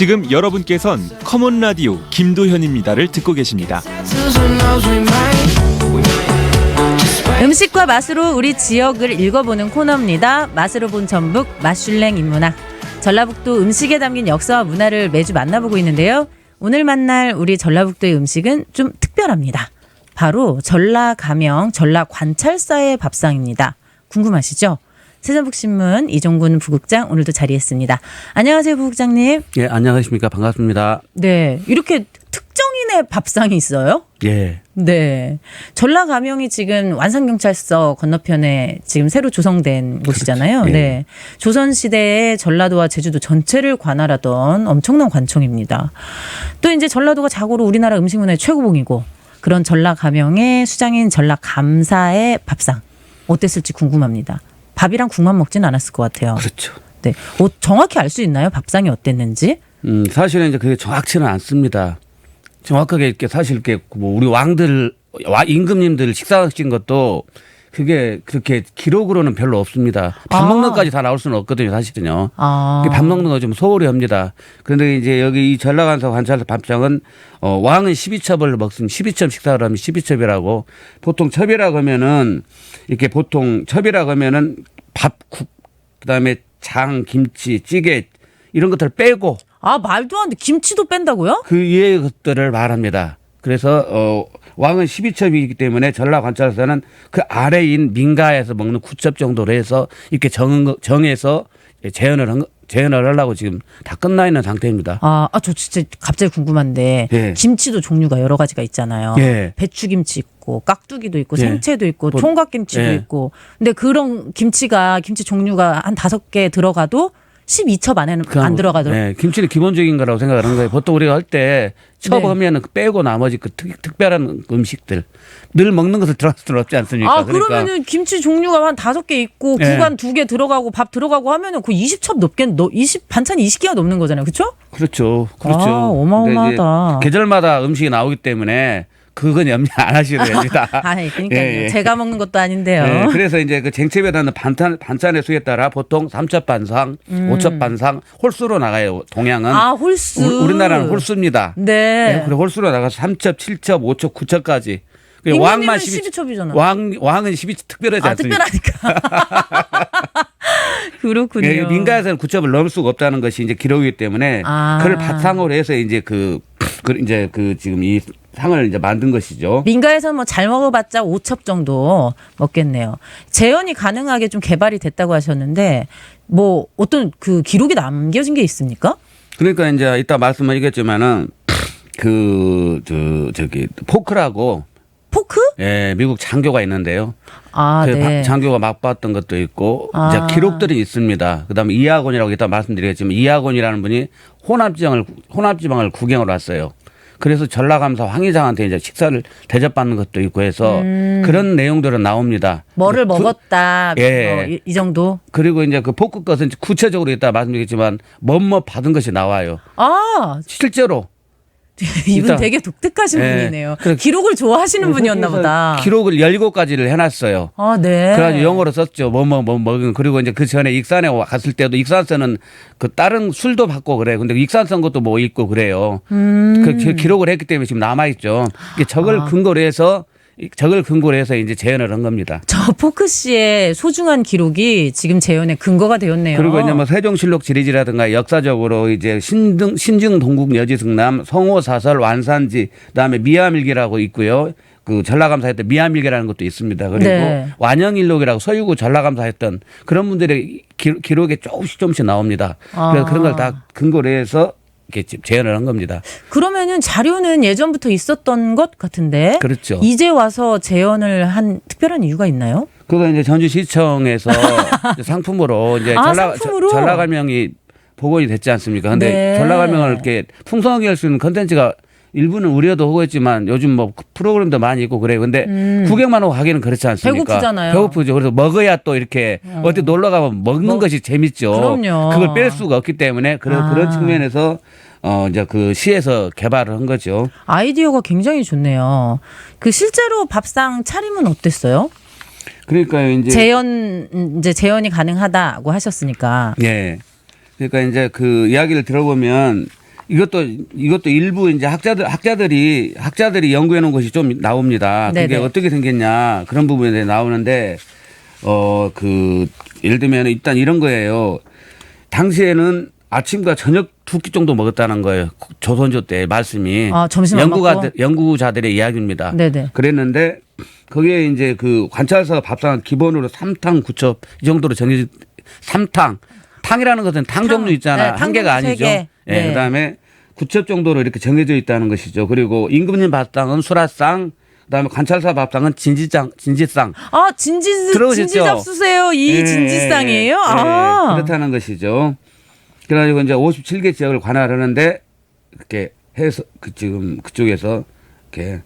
지금 여러분께선 커먼 라디오 김도현입니다를 듣고 계십니다. 음식과 맛으로 우리 지역을 읽어보는 코너입니다. 맛으로 본 전북 맛슐랭 인문학. 전라북도 음식에 담긴 역사와 문화를 매주 만나보고 있는데요. 오늘 만날 우리 전라북도의 음식은 좀 특별합니다. 바로 전라가명 전라관찰사의 밥상입니다. 궁금하시죠? 세전북신문 이종군 부국장 오늘도 자리했습니다. 안녕하세요, 부국장님. 예, 안녕하십니까. 반갑습니다. 네, 이렇게 특정인의 밥상이 있어요? 예. 네. 전라가명이 지금 완산경찰서 건너편에 지금 새로 조성된 곳이잖아요. 예. 네. 조선시대에 전라도와 제주도 전체를 관할하던 엄청난 관청입니다. 또 이제 전라도가 자고로 우리나라 음식 문화의 최고봉이고 그런 전라가명의 수장인 전라감사의 밥상 어땠을지 궁금합니다. 밥이랑 국만 먹지는 않았을 것 같아요. 그렇죠. 네. 정확히 알 수 있나요? 밥상이 어땠는지? 사실은 이제 그게 정확치는 않습니다. 정확하게 이렇게 사실 이렇게 뭐 우리 왕들, 임금님들 식사하신 것도 그게 그렇게 기록으로는 별로 없습니다. 밥 먹는 것까지 다 나올 수는 없거든요, 사실은요. 밥 먹는 거 좀 소홀히 합니다. 그런데 이제 여기 이 전라관서 관찰사 밥상은 왕은 12첩을 먹으면 12첩 식사를 하면 12첩이라고 보통 첩이라고 하면은 이렇게 보통 첩이라고 하면은 밥, 국, 그다음에 장, 김치, 찌개 이런 것들을 빼고 말도 안 돼. 김치도 뺀다고요? 그 이외의 것들을 말합니다. 그래서 왕은 12첩이기 때문에 전라관찰사는 그 아래인 민가에서 먹는 9첩 정도로 해서 이렇게 정해서 재현을 하려고 지금 다 끝나 있는 상태입니다. 저 진짜 갑자기 궁금한데 예. 김치도 종류가 여러 가지가 있잖아요. 예. 배추김치 있고 깍두기도 있고 예. 생채도 있고 총각김치도 예. 있고 근데 그런 김치 종류가 한 5개 들어가도 12첩 안에는 안 들어가더라고요. 네, 김치는 기본적인 거라고 생각을 하는 거예요. 보통 우리가 할 때 첩 네. 하면 빼고 나머지 그 특별한 음식들 늘 먹는 것을 들어갈 수는 없지 않습니까? 그러면은 김치 종류가 한 5개 있고 예. 국안 2개 들어가고 밥 들어가고 하면은 그 20첩 반찬이 20개가 넘는 거잖아요. 그렇죠? 그렇죠. 어마어마하다. 계절마다 음식이 나오기 때문에 그건 염려 안 하셔도 됩니다. 그러니까요. 예, 예. 제가 먹는 것도 아닌데요. 네, 그래서 이제 그 쟁첩이라는 반찬의 수에 따라 보통 3첩 반상, 5첩 반상 홀수로 나가요. 동양은. 홀수. 우리나라는 홀수입니다. 네. 그리고 홀수로 나가서 3첩, 7첩, 5첩, 9첩까지. 왕만 12첩이잖아. 왕은 12첩 특별하지 않습니까? 특별하니까. 그렇군요. 예, 민가에서는 9첩을 넘을 수가 없다는 것이 이제 기록이기 때문에 그걸 바탕으로 해서 이제 지금 이 상을 이제 만든 것이죠. 민가에서는 뭐 잘 먹어봤자 5첩 정도 먹겠네요. 재현이 가능하게 좀 개발이 됐다고 하셨는데 뭐 어떤 그 기록이 남겨진 게 있습니까? 그러니까 이제 이따 말씀드리겠지만은 포크라고 포크? 예, 미국 장교가 있는데요. 네. 장교가 맛봤던 것도 있고 이제 기록들이 있습니다. 그다음에 이하곤이라고 이따 말씀드리겠지만 이하곤이라는 분이 호남지방을 구경을 왔어요. 그래서 전라감사 황의장한테 이제 식사를 대접받는 것도 있고 해서 그런 내용들은 나옵니다. 뭐를 먹었다. 예. 이 정도. 그리고 이제 그 포크 것은 구체적으로 이따 말씀드리겠지만 뭐뭐 받은 것이 나와요. 실제로. 이분 되게 독특하신 분이네요. 기록을 좋아하시는 분이었나 보다. 기록을 17가지를 해놨어요. 네. 그래가지고 영어로 썼죠. 그리고 이제 그 전에 익산에 갔을 때도 익산서는 그 다른 술도 받고 그래요. 근데 익산선 것도 뭐 있고 그래요. 그 기록을 했기 때문에 지금 남아있죠. 적을 근거로 해서 이제 재현을 한 겁니다. 저 포크 씨의 소중한 기록이 지금 재현의 근거가 되었네요. 그리고 이제 뭐 세종실록 지리지라든가 역사적으로 이제 신증 동국 여지승남 성호사설 완산지 그다음에 미암일기라고 있고요. 그 전라감사했던 미암일기라는 것도 있습니다. 그리고 네. 완영일록이라고 서유구 전라감사했던 그런 분들의 기록에 조금씩 나옵니다. 그래서 그런 걸 다 근거로 해서 이렇게 재현을 한 겁니다. 그러면은 자료는 예전부터 있었던 것 같은데. 그렇죠. 이제 와서 재현을 한 특별한 이유가 있나요? 그거 이제 전주시청에서 상품으로 이제 전라가명이 복원이 됐지 않습니까? 근데 네. 전라가명을 이렇게 풍성하게 할 수 있는 컨텐츠가 일부는 우려도 하고 있지만 요즘 뭐 프로그램도 많이 있고 그래요. 근데 구경만 하고 가기는 그렇지 않습니까? 배고프잖아요. 배고프죠. 그래서 먹어야 또 이렇게 어디 놀러 가면 먹는 것이 재밌죠. 그럼요. 그걸 뺄 수가 없기 때문에 그런 측면에서 이제 그 시에서 개발을 한 거죠. 아이디어가 굉장히 좋네요. 그 실제로 밥상 차림은 어땠어요? 그러니까 이제 재현이 가능하다고 하셨으니까. 예. 그러니까 이제 그 이야기를 들어보면 이것도 일부 이제 학자들이 연구해 놓은 것이 좀 나옵니다. 그게 네네. 어떻게 생겼냐 그런 부분에 대해 나오는데 예를 들면 일단 이런 거예요. 당시에는 아침과 저녁 2끼 정도 먹었다는 거예요. 조선조 때 말씀이. 점심 안 먹고? 연구자들의 이야기입니다. 네네. 그랬는데 거기에 이제 그 관찰사 밥상은 기본으로 3탕 9첩 이 정도로 정해진 3탕. 탕이라는 것은 탕 종류 있잖아. 네, 한 개가 탕 아니죠. 네. 네. 그다음에 9첩 정도로 이렇게 정해져 있다는 것이죠. 그리고 임금님 밥상은 수라상, 그다음에 관찰사 밥상은 진지상. 진지잡수세요. 이 진지상이에요? 네. 그렇다는 것이죠. 그래가지고 이제 57개 지역을 관할하는데 이렇게 해서 지금 그쪽에서 이렇게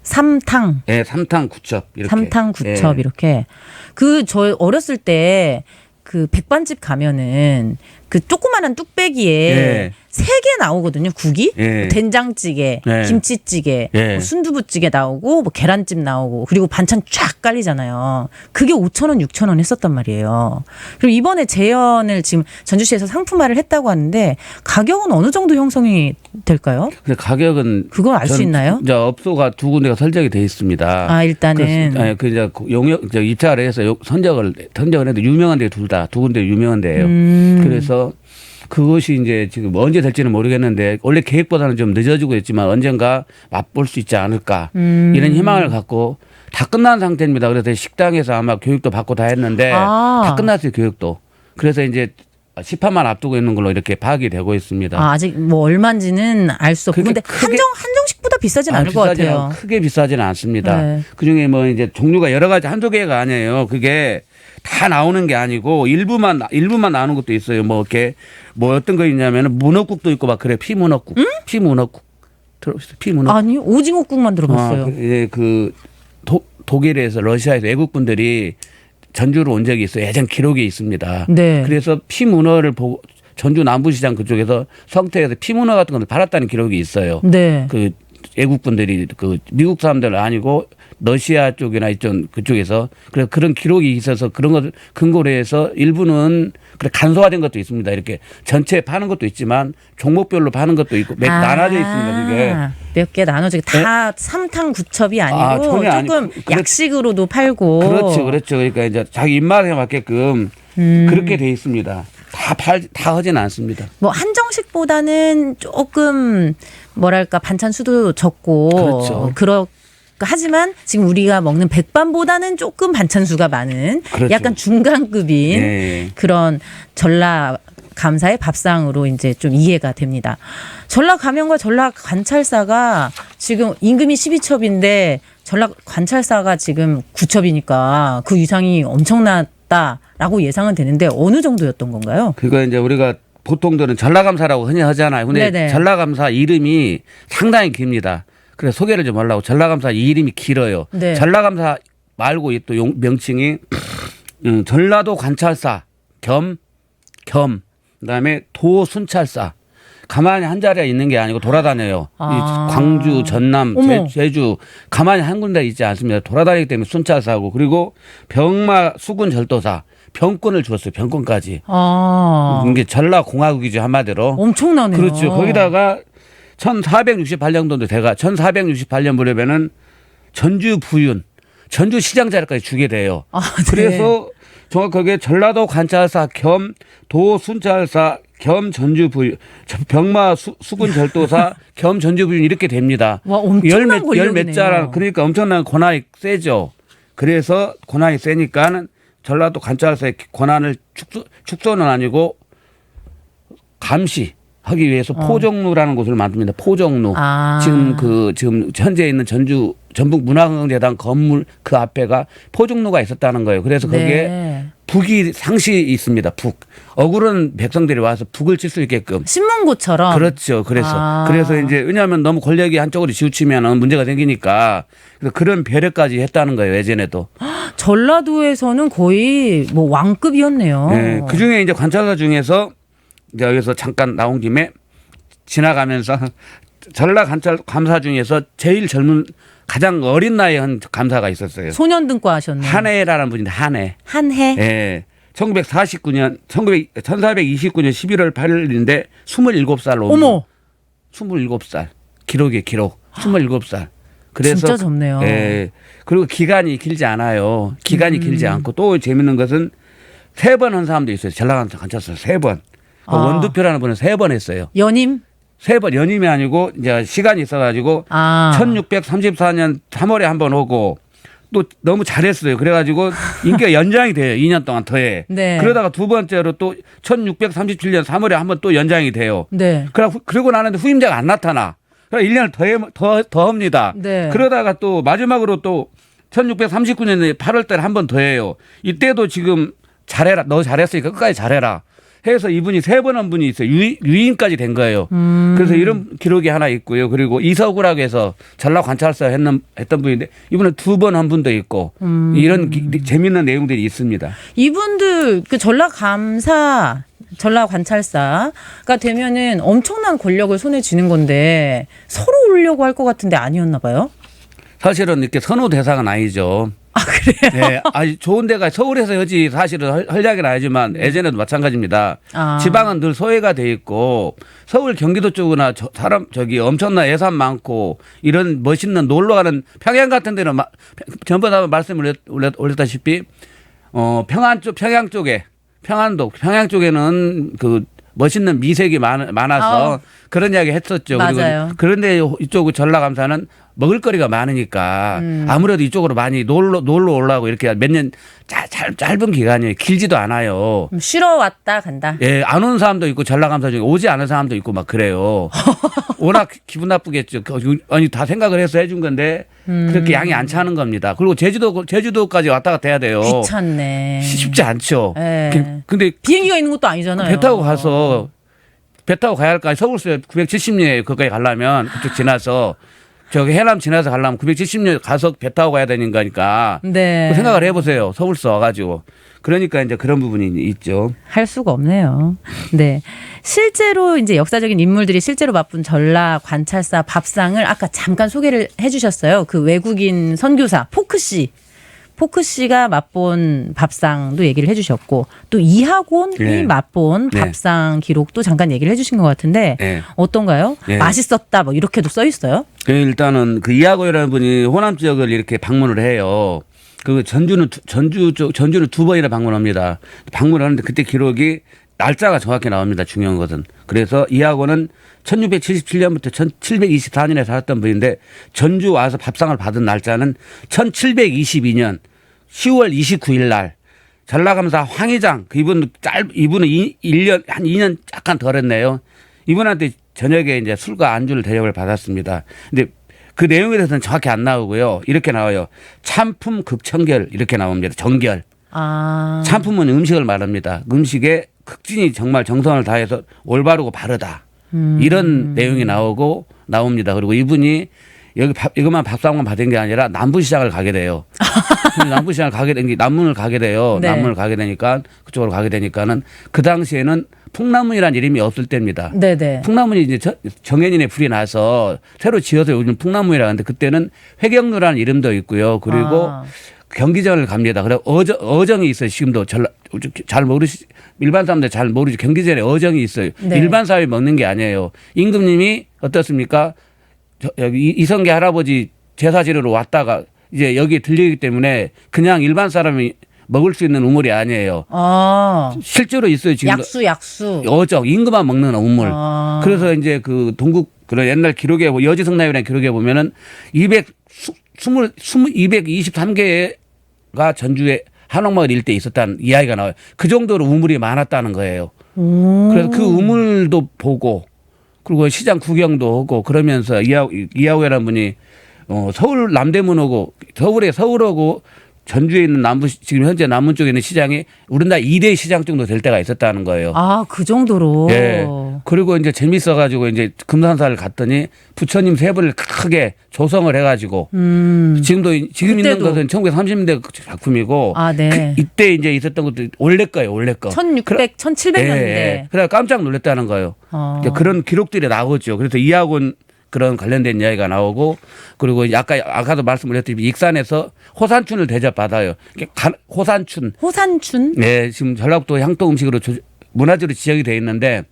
3탕. 네, 3탕 9첩 이렇게. 3탕 9첩 이렇게. 저 어렸을 때 그 백반집 가면은 그 조그마한 뚝배기에 3개 나오거든요. 국이. 뭐 된장찌개, 김치찌개, 뭐 순두부찌개 나오고 뭐 계란찜 나오고 그리고 반찬 쫙 깔리잖아요. 그게 5,000원, 6,000원 했었단 말이에요. 그리고 이번에 재현을 지금 전주시에서 상품화를 했다고 하는데 가격은 어느 정도 형성이 될까요? 근데 가격은 그건 알 수 있나요? 이제 업소가 2군데가 설정이 돼 있습니다. 일단은 이제 입찰을 해서 선정을 해도 유명한 데 두 군데 유명한 데예요. 그래서 그것이 이제 지금 언제 될지는 모르겠는데 원래 계획보다는 좀 늦어지고 있지만 언젠가 맛볼 수 있지 않을까 이런 희망을 갖고 다 끝난 상태입니다. 그래서 식당에서 아마 교육도 받고 다 했는데 다 끝났어요. 교육도. 그래서 이제 시판만 앞두고 있는 걸로 이렇게 파악이 되고 있습니다. 아직 뭐 얼마인지는 알 수 없고 근데 한정식보다 비싸진 않을 것 같아요. 크게 비싸지는 않습니다. 네. 그중에 뭐 이제 종류가 여러 가지 한두 개가 아니에요. 그게 다 나오는 게 아니고 일부만 나오는 것도 있어요. 뭐 이렇게 뭐 어떤 거 있냐면은 문어국도 있고 막 그래. 피문어국. 피문어국. 들어보셨어요? 피문어국. 아니 오징어국만 들어봤어요. 독일에서 러시아에서 외국분들이 전주로 온 적이 있어요. 예전 기록이 있습니다. 네. 그래서 피문어를 보고 전주 남부시장 그쪽에서 성택에서 피문어 같은 걸 팔았다는 기록이 있어요. 네. 그 외국분들이 미국 사람들 아니고 러시아 쪽이나 이쪽 그쪽에서 그래서 그런 기록이 있어서 그런 것을 근거로 해서 일부는 그래 간소화된 것도 있습니다. 이렇게 전체 파는 것도 있지만 종목별로 파는 것도 있고 나눠져 있습니다. 그게 몇 개 나눠져 다 3탕 9첩이 아니고 조금 아니고. 약식으로도 팔고 그렇죠. 그러니까 이제 자기 입맛에 맞게끔 그렇게 돼 있습니다. 다 하지는 않습니다. 뭐 한정식보다는 조금 뭐랄까 반찬 수도 적고 그렇죠. 하지만 지금 우리가 먹는 백반보다는 조금 반찬 수가 많은 그렇죠. 약간 중간급인 네. 그런 전라 감사의 밥상으로 이제 좀 이해가 됩니다. 전라 가면과 전라 관찰사가 지금 임금이 12첩인데 전라 관찰사가 지금 9첩이니까 그 위상이 엄청났다라고 예상은 되는데 어느 정도였던 건가요? 그거 이제 우리가 보통들은 전라감사라고 흔히 하잖아요. 근데 네네. 전라감사 이름이 상당히 깁니다. 그래서 소개를 좀 하려고 전라감사 이 이름이 길어요. 네. 전라감사 말고 또 명칭이 전라도 관찰사 겸 그다음에 도순찰사. 가만히 한 자리에 있는 게 아니고 돌아다녀요. 이 광주, 전남, 제주 가만히 한 군데 있지 않습니다. 돌아다니기 때문에 순찰사고 그리고 병마 수군 절도사 병권을 줬어요. 병권까지. 이게 전라공화국이죠 한마디로. 엄청나네요. 그렇죠. 거기다가 1468년도도 돼가 1468년 무렵에는 전주 부윤, 전주 시장 자리까지 주게 돼요. 네. 그래서 정확하게 전라도 관찰사 겸 도순찰사 겸 전주 부윤, 병마 수군 절도사 겸 전주 부윤 이렇게 됩니다. 와, 엄청난 권력이네요. 열몇 자라 그러니까 엄청난 권한이 세죠. 그래서 권한이 세니까는 전라도 관찰사의 권한을 축소는 아니고 감시하기 위해서 포정루라는 곳을 만듭니다. 포정루. 지금 현재 있는 전북 문화관광재단 건물 그 앞에가 포정루가 있었다는 거예요. 그래서 거기에 북이 상시 있습니다. 북. 억울한 백성들이 와서 북을 칠 수 있게끔. 신문고처럼. 그렇죠. 그래서 이제 왜냐하면 너무 권력이 한쪽으로 치우치면 문제가 생기니까 그래서 그런 배려까지 했다는 거예요. 예전에도. 전라도에서는 거의 뭐 왕급이었네요. 네, 그 중에 이제 관찰사 중에서 이제 여기서 잠깐 나온 김에 지나가면서 전라 감사 중에서 제일 젊은 가장 어린 나이에 한 감사가 있었어요. 소년등과 하셨네요. 한해라는 분인데 한해. 네. 1429년 11월 8일인데 27살로 어머. 27살. 기록이에요, 기록. 27살. 그래서 진짜 젊네요. 예. 그리고 기간이 길지 않아요. 기간이 길지 않고 또 재밌는 것은 3번 한 사람도 있어요. 전라관찰사 3번. 아. 원두표라는 분은 3번 했어요. 연임? 3번 연임이 아니고 이제 시간이 있어가지고 1634년 3월에 한 번 오고 또 너무 잘했어요. 그래가지고 임기가 연장이 돼요. 2년 동안 더해. 네. 그러다가 두 번째로 또 1637년 3월에 한 번 또 연장이 돼요. 네. 그러고 나는데 후임자가 안 나타나. 그래서 1년을 더 합니다. 네. 그러다가 또 마지막으로 또 1639년에 8월 달에 한 번 더 해요. 이때도 지금 잘해라. 너 잘했으니까 끝까지 잘해라. 해서 이분이 3번 한 분이 있어요. 유임까지 된 거예요. 그래서 이런 기록이 하나 있고요. 그리고 이서구라고 해서 전라관찰사 했던 분인데 이분은 2번 한 분도 있고 이런 재미있는 내용들이 있습니다. 이분들 그 전라감사, 전라관찰사가 되면은 엄청난 권력을 손에 쥐는 건데 서로 오려고 할 것 같은데 아니었나 봐요. 사실은 이렇게 선호 대상은 아니죠. 아 그래요? 네, 아주 좋은 데가 서울에서 여지 사실은 헐리하긴 아니지만 예전에도 마찬가지입니다. 지방은 늘 소외가 돼 있고 서울 경기도 쪽이나 저기 엄청난 예산 많고 이런 멋있는 놀러 가는 평양 같은 데는 전부 다 말씀을 올렸다시피 평양 쪽에 평양 쪽에는 그 멋있는 미색이 많아서 그런 이야기 했었죠. 맞아요. 그리고 그런데 이쪽 전라감사는 먹을거리가 많으니까 아무래도 이쪽으로 많이 놀러 올라고 이렇게 몇 년 짧은 기간이에요. 길지도 않아요. 쉬러 왔다 간다. 예, 안 온 사람도 있고 전라감사 중에 오지 않은 사람도 있고 막 그래요. 워낙 기분 나쁘겠죠. 아니 다 생각을 해서 해준 건데 그렇게 양이 안 차는 겁니다. 그리고 제주도까지 왔다 갔다 해야 돼요. 귀찮네. 쉽지 않죠. 네. 근데 비행기가 있는 것도 아니잖아요. 배 타고 가야 할까? 서울서 970년 거기까지 가려면 그쪽 지나서 저기 해남 지나서 가려면 970년 가서 배 타고 가야 되는 거니까. 네. 그 생각을 해보세요. 서울서 와가지고. 그러니까 이제 그런 부분이 있죠. 할 수가 없네요. 네. 실제로 이제 역사적인 인물들이 실제로 맛본 전라 관찰사 밥상을 아까 잠깐 소개를 해 주셨어요. 그 외국인 선교사 포크 씨가 맛본 밥상도 얘기를 해 주셨고 또 이학원이 네. 맛본 네. 밥상 기록도 잠깐 얘기를 해 주신 것 같은데 네. 어떤가요? 네. 맛있었다 뭐 이렇게도 써 있어요? 일단은 그 이하고이라는 분이 호남 지역을 이렇게 방문을 해요. 그 전주는 2번이나 방문합니다. 방문하는데 그때 기록이 날짜가 정확히 나옵니다. 중요한 것은. 그래서 이하고는 1677년부터 1724년에 살았던 분인데 전주 와서 밥상을 받은 날짜는 1722년 10월 29일 날 전라감사 황의장 이분은 1년 한 2년 약간 덜 했네요. 이분한테 저녁에 이제 술과 안주를 대접을 받았습니다. 근데 그 내용에 대해서는 정확히 안 나오고요. 이렇게 나와요. 참품 극청결 이렇게 나옵니다. 정결. 참품은 음식을 말합니다. 음식에 극진히 정말 정성을 다해서 올바르고 바르다. 이런 내용이 나옵니다. 그리고 이분이 이것만 밥상만 받은 게 아니라 남부시장을 가게 돼요. 남부시장을 가게 된 게 남문을 가게 돼요. 네. 남문을 가게 되니까 그쪽으로 가게 되니까는 그 당시에는 풍남문이라는 이름이 없을 때입니다. 네네. 풍남문이 이제 정해진의 불이 나서 새로 지어서 요즘 풍남문이라고 하는데 그때는 회경루라는 이름도 있고요. 그리고 경기장을 갑니다. 그래 어정이 있어요. 지금도 잘 모르시 일반 사람들 잘 모르지 경기장에 어정이 있어요. 네. 일반 사회 먹는 게 아니에요. 임금님이 어떻습니까? 여기 이성계 할아버지 제사 지르러 왔다가 이제 여기에 들리기 때문에 그냥 일반 사람이 먹을 수 있는 우물이 아니에요. 실제로 있어요. 지금 약수. 어정 임금만 먹는 우물. 그래서 이제 그 동국 그런 옛날 기록에 여지성납이라는 기록에 보면은 223개가 전주에 한옥마을 일대에 있었다는 이야기가 나와요. 그 정도로 우물이 많았다는 거예요. 그래서 그 우물도 보고 그리고 시장 구경도 하고 그러면서 이하우라는 분이 서울 남대문 오고 서울하고 전주에 있는 지금 현재 남문 쪽에 있는 시장이 우리나라 2대 시장 정도 될 때가 있었다는 거예요. 그 정도로. 예. 그리고 이제 재밌어가지고 이제 금산사를 갔더니 부처님 세 분을 크게 조성을 해가지고 지금 있는 것은 1930년대 작품이고 네. 이때 이제 있었던 것도 원래 거예요. 1700년대. 예. 그래 깜짝 놀랐다는 거예요. 그런 기록들이 나오죠. 그래서 이학원 그런 관련된 이야기가 나오고 그리고 아까도 말씀드렸듯이 익산에서 호산춘을 대접받아요. 호산춘. 호산춘? 네, 지금 전라북도 향토 음식으로 문화재로 지정이 돼 있는데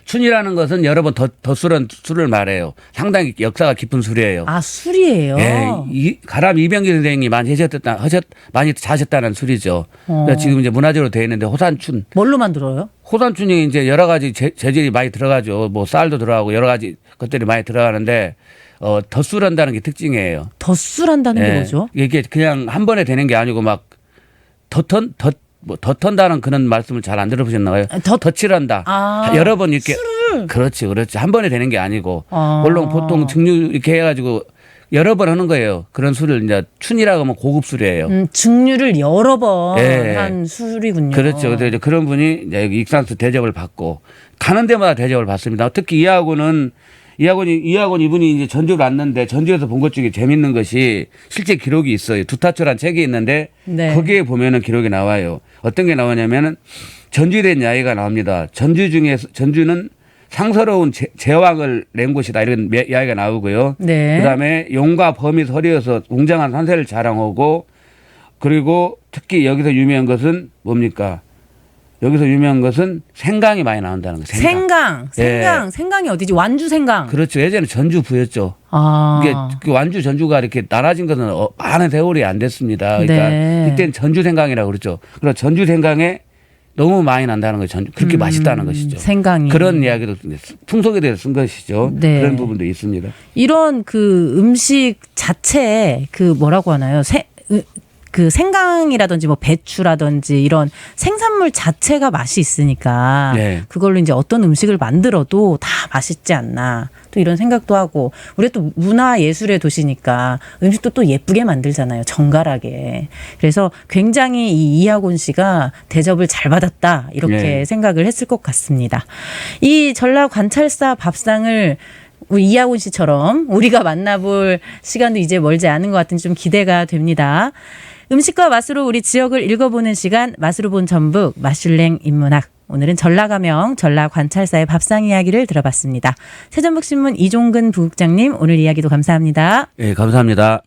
춘이라는 것은 여러 번 더 술은 술을 말해요. 상당히 역사가 깊은 술이에요. 아, 술이에요. 예, 가람 이병기 선생님이 많이 자셨다는 술이죠. 그래서 지금 이제 문화재로 되어 있는데 호산춘. 뭘로 만들어요? 호산춘이 이제 여러 가지 재질이 많이 들어가죠. 뭐 쌀도 들어가고 여러 가지 것들이 많이 들어가는데 덧술한다는 게 특징이에요. 덧술한다는 게 예, 뭐죠? 이게 그냥 한 번에 되는 게 아니고 막 덧턴다는 그런 말씀을 잘 안 들어보셨나요? 덧칠한다. 아, 여러 번 이렇게. 그렇지. 한 번에 되는 게 아니고. 아. 물론 보통 증류 이렇게 해가지고 여러 번 하는 거예요. 그런 술을 이제 춘이라고 하면 고급 술이에요. 증류를 여러 번 예. 한 술이군요. 그렇죠. 그래서 이제 그런 분이 이제 익산수 대접을 받고 가는 데마다 대접을 받습니다. 특히 이학원 이분이 이제 전주를 왔는데 전주에서 본 것 중에 재밌는 것이 실제 기록이 있어요. 두타초란 책이 있는데 네. 거기에 보면은 기록이 나와요. 어떤 게 나오냐면은 전주에 대한 이야기가 나옵니다. 전주는 상서로운 제왕을 낸 곳이다 이런 이야기가 나오고요. 네. 그다음에 용과 범이 서리어서 웅장한 산세를 자랑하고 그리고 특히 여기서 유명한 것은 뭡니까? 여기서 유명한 것은 생강이 많이 나온다는 거예요. 생강이 어디지? 완주 생강. 그렇죠. 예전에 전주부였죠. 아. 이게 그 완주 전주가 이렇게 나눠진 것은 많은 세월이 안 됐습니다. 그러니까 네. 이때는 전주 생강이라고 그랬죠. 그래서 전주 생강에 너무 많이 난다는 거죠. 그렇게 맛있다는 것이죠. 생강이. 그런 이야기도 풍속에 대해서 쓴 것이죠. 네. 그런 부분도 있습니다. 이런 그 음식 자체에 그 뭐라고 하나요? 그 생강이라든지 뭐 배추라든지 이런 생산물 자체가 맛이 있으니까 네. 그걸로 이제 어떤 음식을 만들어도 다 맛있지 않나 또 이런 생각도 하고 우리가 또 문화예술의 도시니까 음식도 또 예쁘게 만들잖아요. 정갈하게. 그래서 굉장히 이 이학원 씨가 대접을 잘 받았다 이렇게 네. 생각을 했을 것 같습니다. 이 전라관찰사 밥상을 우리 이학원 씨처럼 우리가 만나볼 시간도 이제 멀지 않은 것 같은 좀 기대가 됩니다. 음식과 맛으로 우리 지역을 읽어보는 시간 맛으로 본 전북 마슐랭 인문학. 오늘은 전라가명 전라관찰사의 밥상 이야기를 들어봤습니다. 새전북신문 이종근 부국장님 오늘 이야기도 감사합니다. 네, 감사합니다.